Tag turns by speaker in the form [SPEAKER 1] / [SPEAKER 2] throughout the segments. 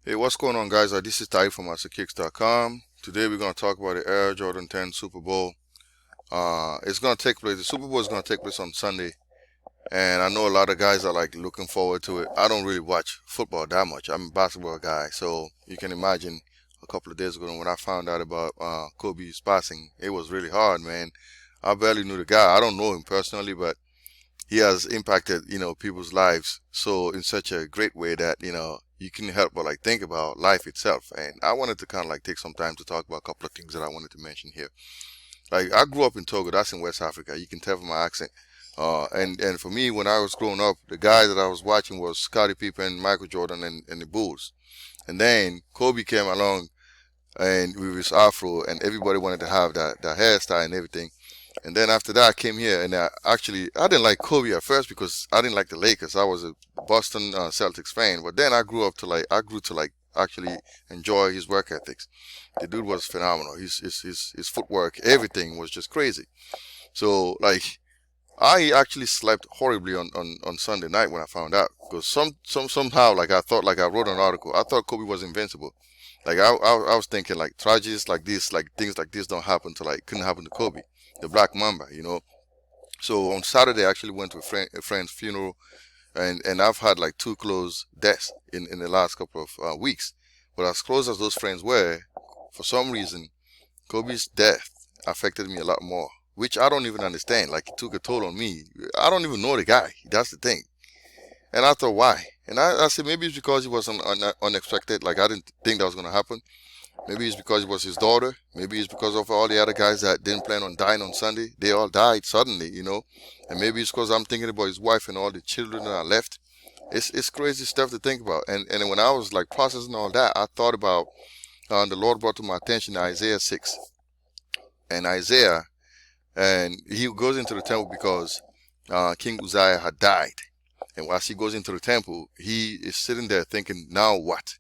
[SPEAKER 1] Hey, what's going on, guys? This is Ty from MasterKicks.com. Today we're going to talk about the Air Jordan 10 Super Bowl. It's going to take place. The Super Bowl is going to take place on Sunday, and I know a lot of guys are like looking forward to it. I don't really watch football that much. I'm a basketball guy, so you can imagine a couple of days ago when I found out about Kobe's passing, it was really hard, man. I barely knew the guy. I don't know him personally, but he has impacted people's lives so in such a great way that you can help but like think about life itself. And I wanted to kind of like take some time to talk about a couple of things that I wanted to mention here. Like, I grew up in Togo. That's in West Africa. You can tell from my accent. And for me, when I was growing up, the guys that I was watching was Scottie Pippen, Michael Jordan, and the Bulls. And then Kobe came along and with his afro, and everybody wanted to have that hairstyle and everything. And then after that, I came here, and I didn't like Kobe at first because I didn't like the Lakers. I was a Boston Celtics fan, but then I grew to like actually enjoy his work ethics. The dude was phenomenal. His footwork, everything was just crazy. So like, I actually slept horribly on Sunday night when I found out, because somehow, like, I thought, like, I wrote an article. I thought Kobe was invincible. Like, I was thinking like tragedies like this, like things like this don't happen to, like, couldn't happen to Kobe, the Black Mamba. So on Saturday I actually went to a friend's funeral, and I've had like two close deaths in the last couple of weeks. But as close as those friends were, for some reason Kobe's death affected me a lot more, which I don't even understand. Like, it took a toll on me. I don't even know the guy. That's the thing. And I thought, why? And I said, maybe it's because it was unexpected. Like, I didn't think that was going to happen. Maybe it's because it was his daughter. Maybe it's because of all the other guys that didn't plan on dying on Sunday. They all died suddenly. And maybe it's because I'm thinking about his wife and all the children that are left. It's crazy stuff to think about. And when I was like processing all that, I thought about the Lord brought to my attention Isaiah 6. And Isaiah, and he goes into the temple because King Uzziah had died. And whilst he goes into the temple, he is sitting there thinking, now what?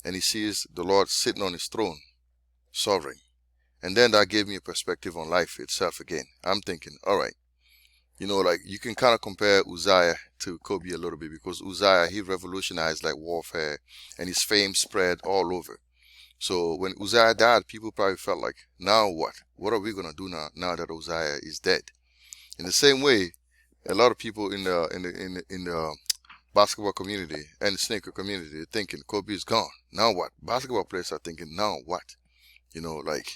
[SPEAKER 1] And he sees the Lord sitting on his throne, sovereign. And then that gave me a perspective on life itself again. I'm thinking, all right, like, you can kind of compare Uzziah to Kobe a little bit, because Uzziah, he revolutionized like warfare, and his fame spread all over. So when Uzziah died, people probably felt like, now what? What are we going to do now that Uzziah is dead? In the same way, a lot of people in the basketball community and the sneaker community are thinking Kobe is gone. Now what? Basketball players are thinking, now what? Like,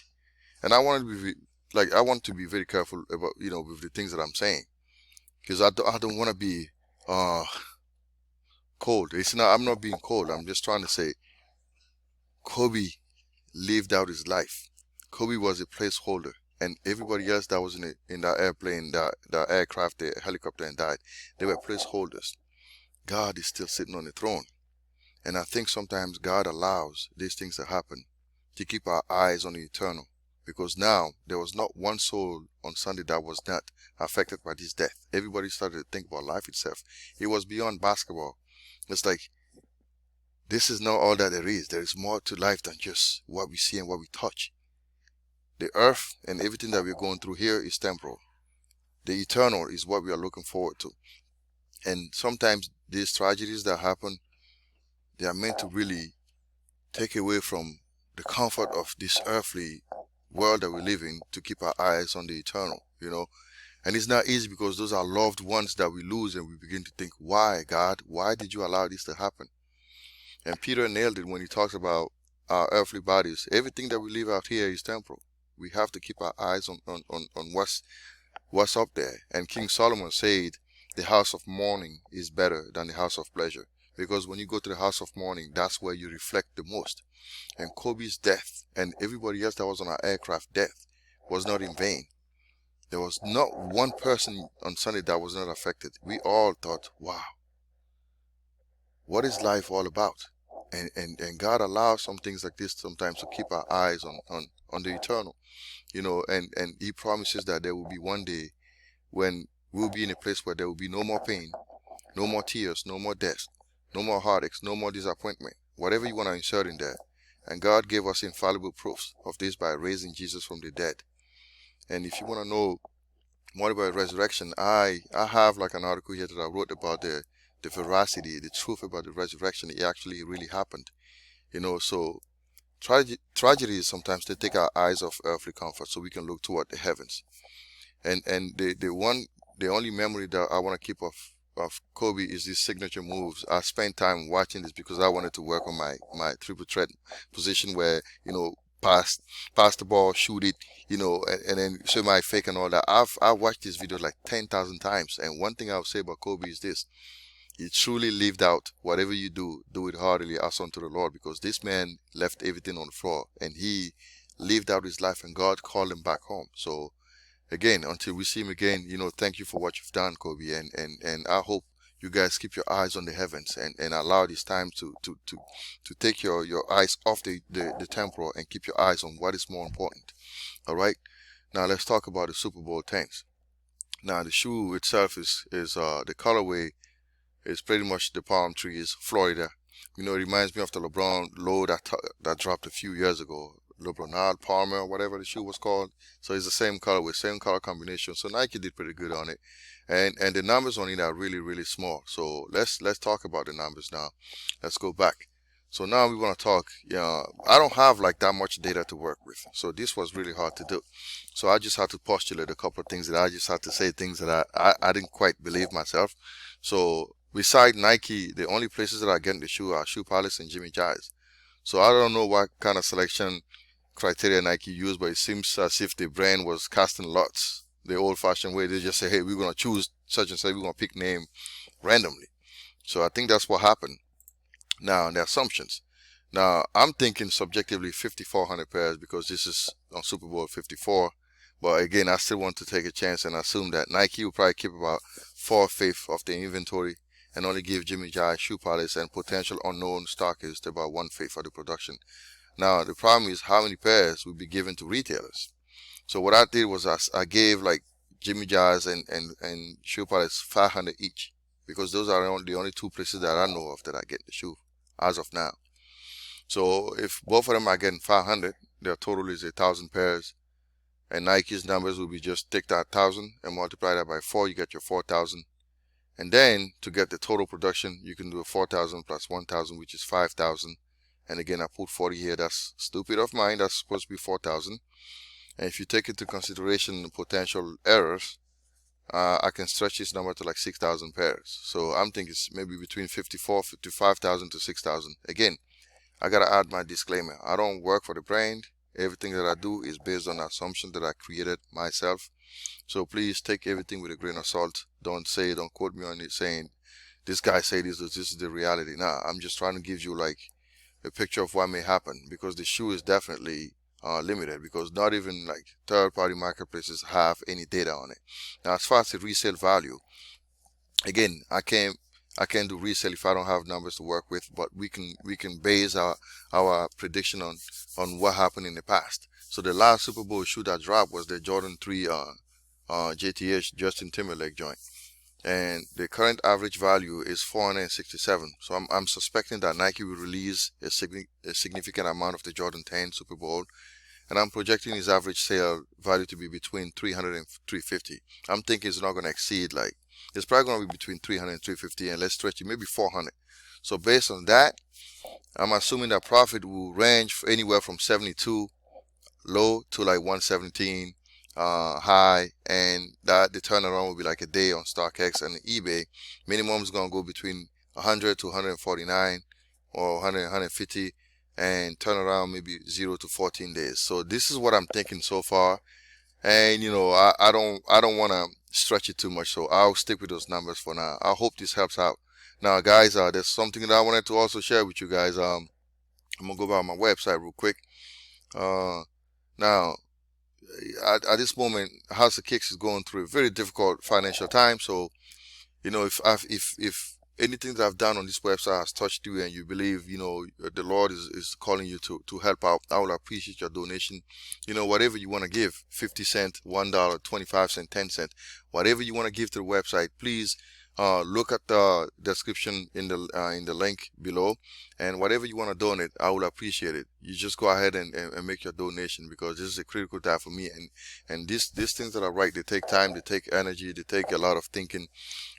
[SPEAKER 1] and I want to be very careful about with the things that I'm saying, because I don't want to be uh cold. I'm not being cold. I'm just trying to say Kobe lived out his life. Kobe was a placeholder, and everybody else that was in that airplane, that aircraft, the helicopter, and died, they were placeholders. God is still sitting on the throne, and I think sometimes God allows these things to happen to keep our eyes on the eternal. Because now there was not one soul on Sunday that was not affected by this death. Everybody started to think about life itself. It was beyond basketball. It's like, this is not all that there is. There is more to life than just what we see and what we touch. The earth and everything that we're going through here is temporal. The eternal is what we are looking forward to. And sometimes these tragedies that happen, they are meant to really take away from the comfort of this earthly world that we live in, to keep our eyes on the eternal. And it's not easy, because those are loved ones that we lose, and we begin to think, why, God? Why did you allow this to happen? And Peter nailed it when he talks about our earthly bodies. Everything that we live out here is temporal. We have to keep our eyes on what's up there. And King Solomon said, the house of mourning is better than the house of pleasure. Because when you go to the house of mourning, that's where you reflect the most. And Kobe's death, and everybody else that was on our aircraft death, was not in vain. There was not one person on Sunday that was not affected. We all thought, wow, what is life all about? And God allows some things like this sometimes to keep our eyes on the eternal. And he promises that there will be one day when we'll be in a place where there will be no more pain, no more tears, no more death, no more heartaches, no more disappointment, whatever you want to insert in there. And God gave us infallible proofs of this by raising Jesus from the dead. And if you want to know more about resurrection, I have like an article here that I wrote about the the veracity, the truth about the resurrection, it actually really happened. So tragedy is sometimes they take our eyes off earthly comfort so we can look toward the heavens. And the only memory that I want to keep of Kobe is these signature moves. I spent time watching this because I wanted to work on my triple threat position where, pass the ball, shoot it, and then show my fake and all that. I've watched this video like 10,000 times, and one thing I would say about Kobe is this: he truly lived out whatever you do it heartily as unto the Lord, because this man left everything on the floor and he lived out his life, and God called him back home. So again, until we see him again, thank you for what you've done, Kobe, and I hope you guys keep your eyes on the heavens and allow this time to take your eyes off the temporal and keep your eyes on what is more important. All right, now let's talk about the Super Bowl tanks. Now the shoe itself is the colorway is pretty much the palm trees, Florida. It reminds me of the LeBron low that dropped a few years ago. LeBron Palmer, whatever the shoe was called. So it's the same colorway, same color combination. So Nike did pretty good on it, and the numbers on it are really, really small. So let's talk about the numbers now. Let's go back. So now we want to talk. I don't have like that much data to work with, so this was really hard to do. So I just had to postulate a couple of things that I just had to say things that I didn't quite believe myself. So beside Nike, the only places that I get in the shoe are Shoepalace and Jimmy Jazz. So I don't know what kind of selection criteria Nike used, but it seems as if the brand was casting lots the old-fashioned way. They just say, hey, we're going to choose such and such, we're going to pick name randomly. So I think that's what happened. Now, the assumptions. Now, I'm thinking subjectively 5,400 pairs because this is on Super Bowl 54. But again, I still want to take a chance and assume that Nike will probably keep about 4/5 of the inventory and only give Jimmy Jazz, Shoepalace, and potential unknown stockists about 1/5 of the production. Now, the problem is how many pairs will be given to retailers. So what I did was I gave like Jimmy Jazz and Shoepalace 500 each, because those are the only two places that I know of that I get the shoe as of now. So if both of them are getting 500, their total is 1,000 pairs. And Nike's numbers will be just take that 1,000 and multiply that by 4, you get your 4,000. And then to get the total production, you can do a 4,000 plus 1,000, which is 5,000. And again, I put 40 here. That's stupid of mine. That's supposed to be 4,000. And if you take into consideration potential errors, I can stretch this number to like 6,000 pairs. So I'm thinking it's maybe between 55,000 to 6,000. Again, I gotta add my disclaimer. I don't work for the brand. Everything that I do is based on the assumption that I created myself. So please take everything with a grain of salt. Don't quote me on it saying, this guy said this is the reality. Nah, I'm just trying to give you like a picture of what may happen, because the shoe is definitely limited, because not even like third-party marketplaces have any data on it. Now, as far as the resale value, again, I can't do resale if I don't have numbers to work with, but we can base our prediction on what happened in the past. So the last Super Bowl shoe that dropped was the Jordan 3 JTH Justin Timberlake joint, and the current average value is 467. So I'm suspecting that Nike will release a significant amount of the Jordan 10 Super Bowl, and I'm projecting his average sale value to be between 300 and 350. I'm thinking it's not going to exceed, like, it's probably going to be between 300 and 350, and let's stretch it maybe 400. So based on that, I'm assuming that profit will range anywhere from 72 low to like 117 high, and that the turnaround will be like a day on StockX and eBay. Minimum is going to go between 100 to 149 or 100 150, and turnaround maybe 0 to 14 days. So this is what I'm thinking so far, and I don't want to stretch it too much, so I'll stick with those numbers for now. I hope this helps out. Now guys, there's something that I wanted to also share with you guys. I'm gonna go by my website real quick. Now at this moment, House of Kicks is going through a very difficult financial time. So if anything that I've done on this website has touched you and you believe the Lord is calling you to help out, I will appreciate your donation. Whatever you want to give, 50 cents, $1, 25 cents, 10 cents, whatever you want to give to the website, please look at the description in the link below, and whatever you want to donate, I will appreciate it. You just go ahead and make your donation, because this is a critical time for me, and these things that I write, they take time, they take energy, they take a lot of thinking,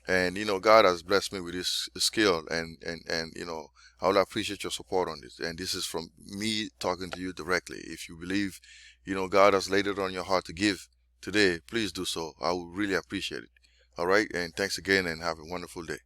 [SPEAKER 1] and God has blessed me with this skill, and I will appreciate your support on this. And this is from me talking to you directly. If you believe God has laid it on your heart to give today, please do so. I would really appreciate it. All right, and thanks again, and have a wonderful day.